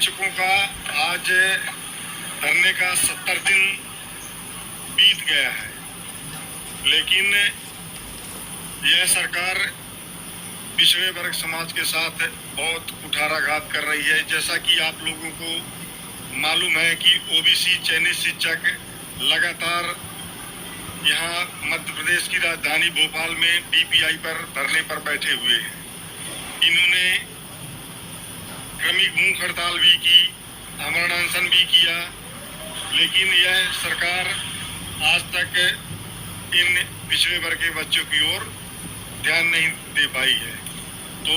शिक्षकों का आज धरने का 70 दिन बीत गया है, लेकिन यह सरकार पिछड़े वर्ग समाज के साथ बहुत कुठाराघात कर रही है। जैसा कि आप लोगों को मालूम है कि ओबीसी चयनित शिक्षक लगातार यहाँ मध्य प्रदेश की राजधानी भोपाल में डीपीआई पर धरने पर बैठे हुए हैं। इन्होंने क्रमिक भूख हड़ताल भी की, आमरण अनशन भी किया, लेकिन यह सरकार आज तक इन पिछड़े वर्ग के बच्चों की ओर ध्यान नहीं दे पाई है। तो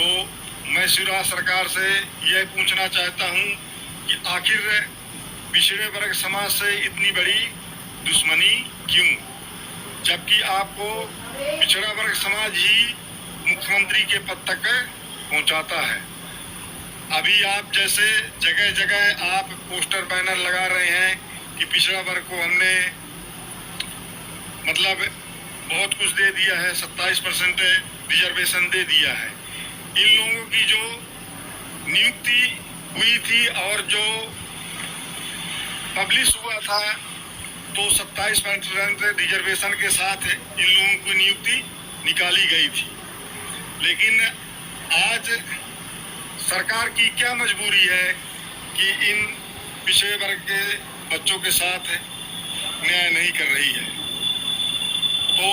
मैं शिवराज सरकार से यह पूछना चाहता हूं कि आखिर पिछड़े वर्ग समाज से इतनी बड़ी दुश्मनी क्यों, जबकि आपको पिछड़ा वर्ग समाज ही मुख्यमंत्री के पद तक पहुंचाता है। अभी आप जैसे जगह जगह आप पोस्टर बैनर लगा रहे हैं कि पिछड़ा वर्ग को हमने मतलब बहुत कुछ दे दिया है, 27% रिजर्वेशन दे दिया है। इन लोगों की जो नियुक्ति हुई थी और जो पब्लिश हुआ था तो 27% रिजर्वेशन के साथ इन लोगों की नियुक्ति निकाली गई थी। लेकिन आज सरकार की क्या मजबूरी है कि इन पिछड़े वर्ग के बच्चों के साथ न्याय नहीं कर रही है। तो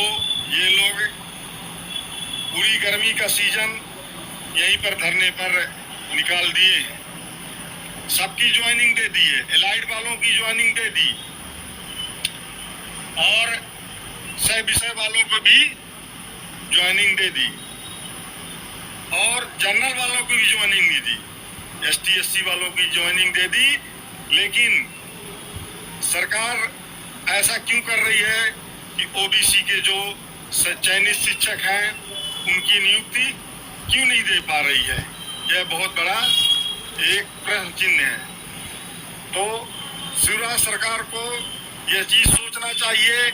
ये लोग पूरी गर्मी का सीजन यहीं पर धरने पर निकाल दिए हैं। सबकी ज्वाइनिंग दे दी है, एलाइड वालों की ज्वाइनिंग दे दी और सह विषय वालों को भी ज्वाइनिंग दे दी और जनरल वालों को भी ज्वाइनिंग नहीं दी, एसटी एससी वालों की ज्वाइनिंग दे दी। लेकिन सरकार ऐसा क्यों कर रही है कि ओबीसी के जो चयनित शिक्षक हैं उनकी नियुक्ति क्यों नहीं दे पा रही है? यह बहुत बड़ा एक प्रश्न चिन्ह है। तो शिवराज सरकार को यह चीज सोचना चाहिए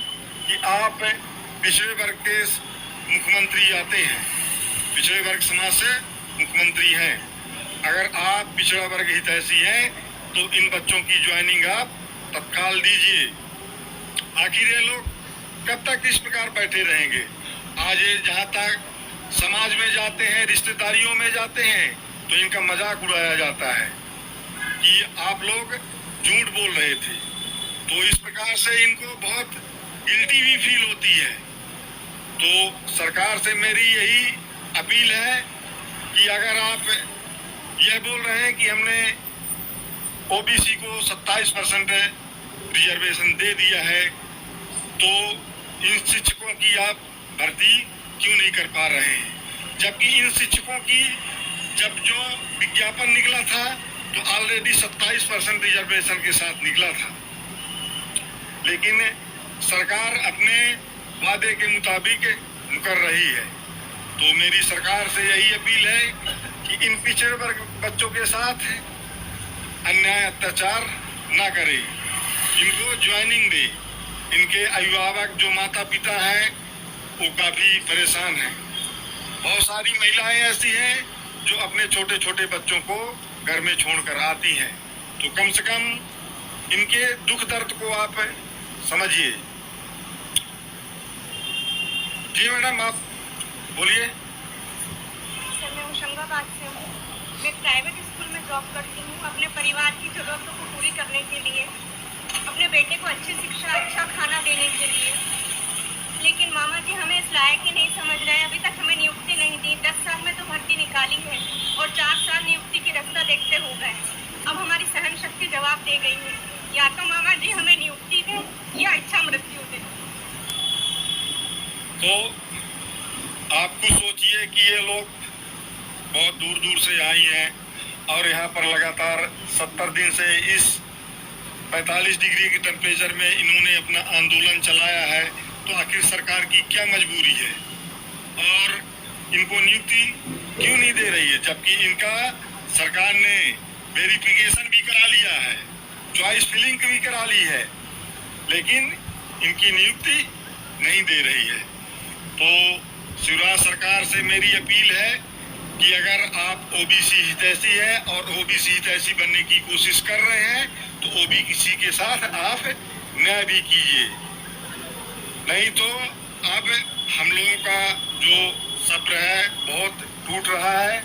कि आप पिछड़े वर्ग के मुख्यमंत्री आते हैं, पिछड़े वर्ग समाज से मुख्यमंत्री हैं। अगर आप पिछड़ा वर्ग हितैषी हैं तो इन बच्चों की ज्वाइनिंग आप तत्काल दीजिए। आखिर ये लोग कब तक इस प्रकार बैठे रहेंगे? आज ये जहाँ तक समाज में जाते हैं, रिश्तेदारियों में जाते हैं तो इनका मजाक उड़ाया जाता है कि आप लोग झूठ बोल रहे थे। तो इस प्रकार से इनको बहुत गिल्टी भी फील होती है। तो सरकार से मेरी यही अपील है कि अगर आप यह बोल रहे हैं कि हमने ओबीसी को 27% रिजर्वेशन दे दिया है, तो इन शिक्षकों की आप भर्ती क्यों नहीं कर पा रहे हैं? जबकि इन शिक्षकों की जब जो विज्ञापन निकला था तो ऑलरेडी 27% रिजर्वेशन के साथ निकला था, लेकिन सरकार अपने वादे के मुताबिक मुकर रही है। तो मेरी सरकार से यही अपील है कि इन पिछड़े वर्ग बच्चों के साथ अन्याय अत्याचार ना करे, इनको ज्वाइनिंग दे। इनके अभिभावक जो माता पिता हैं वो काफी परेशान हैं। बहुत सारी महिलाएं ऐसी हैं जो अपने छोटे छोटे बच्चों को घर में छोड़कर आती हैं। तो कम से कम इनके दुख दर्द को आप समझिए। जी मैडम, आप बोलिए। सर, मैं होशंगाबाद से हूँ। मैं प्राइवेट स्कूल में जॉब करती हूँ अपने परिवार की ज़रूरतों को पूरी करने के लिए, अपने बेटे को अच्छी शिक्षा, अच्छा खाना देने के लिए। लेकिन मामा जी हमें इस लायक ही नहीं समझ रहे हैं। अभी तक हमें नियुक्ति नहीं दी। 10 साल में तो भर्ती निकाली है और 4 साल नियुक्ति की रास्ता देखते हो गए। अब हमारी सहन शक्ति जवाब दे गई है। या तो मामा जी हमें नियुक्ति दें या इच्छा मृत्यु दें। तो आप खुद सोचिए कि ये लोग बहुत दूर दूर से आई हैं और यहाँ पर लगातार 70 दिन से इस 45 डिग्री के टेम्परेचर में इन्होंने अपना आंदोलन चलाया है। तो आखिर सरकार की क्या मजबूरी है और इनको नियुक्ति क्यों नहीं दे रही है? जबकि इनका सरकार ने वेरिफिकेशन भी करा लिया है, चॉइस फिलिंग भी करा ली है, लेकिन इनकी नियुक्ति नहीं दे रही है। तो शिवराज सरकार से मेरी अपील है कि अगर आप ओबीसी हितैषी है और ओबीसी हितैषी बनने की कोशिश कर रहे हैं तो ओबीसी के साथ आप न्याय भी कीजिए, नहीं तो अब हम लोगों का जो सब्र है बहुत टूट रहा है।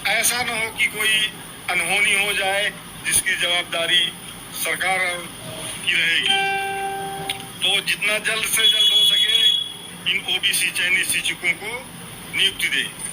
ऐसा न हो कि कोई अनहोनी हो जाए जिसकी जवाबदारी सरकार की रहेगी। तो जितना जल्द से जल्द हो सके इन ओबीसी चयनित शिक्षकों को नियुक्ति दें।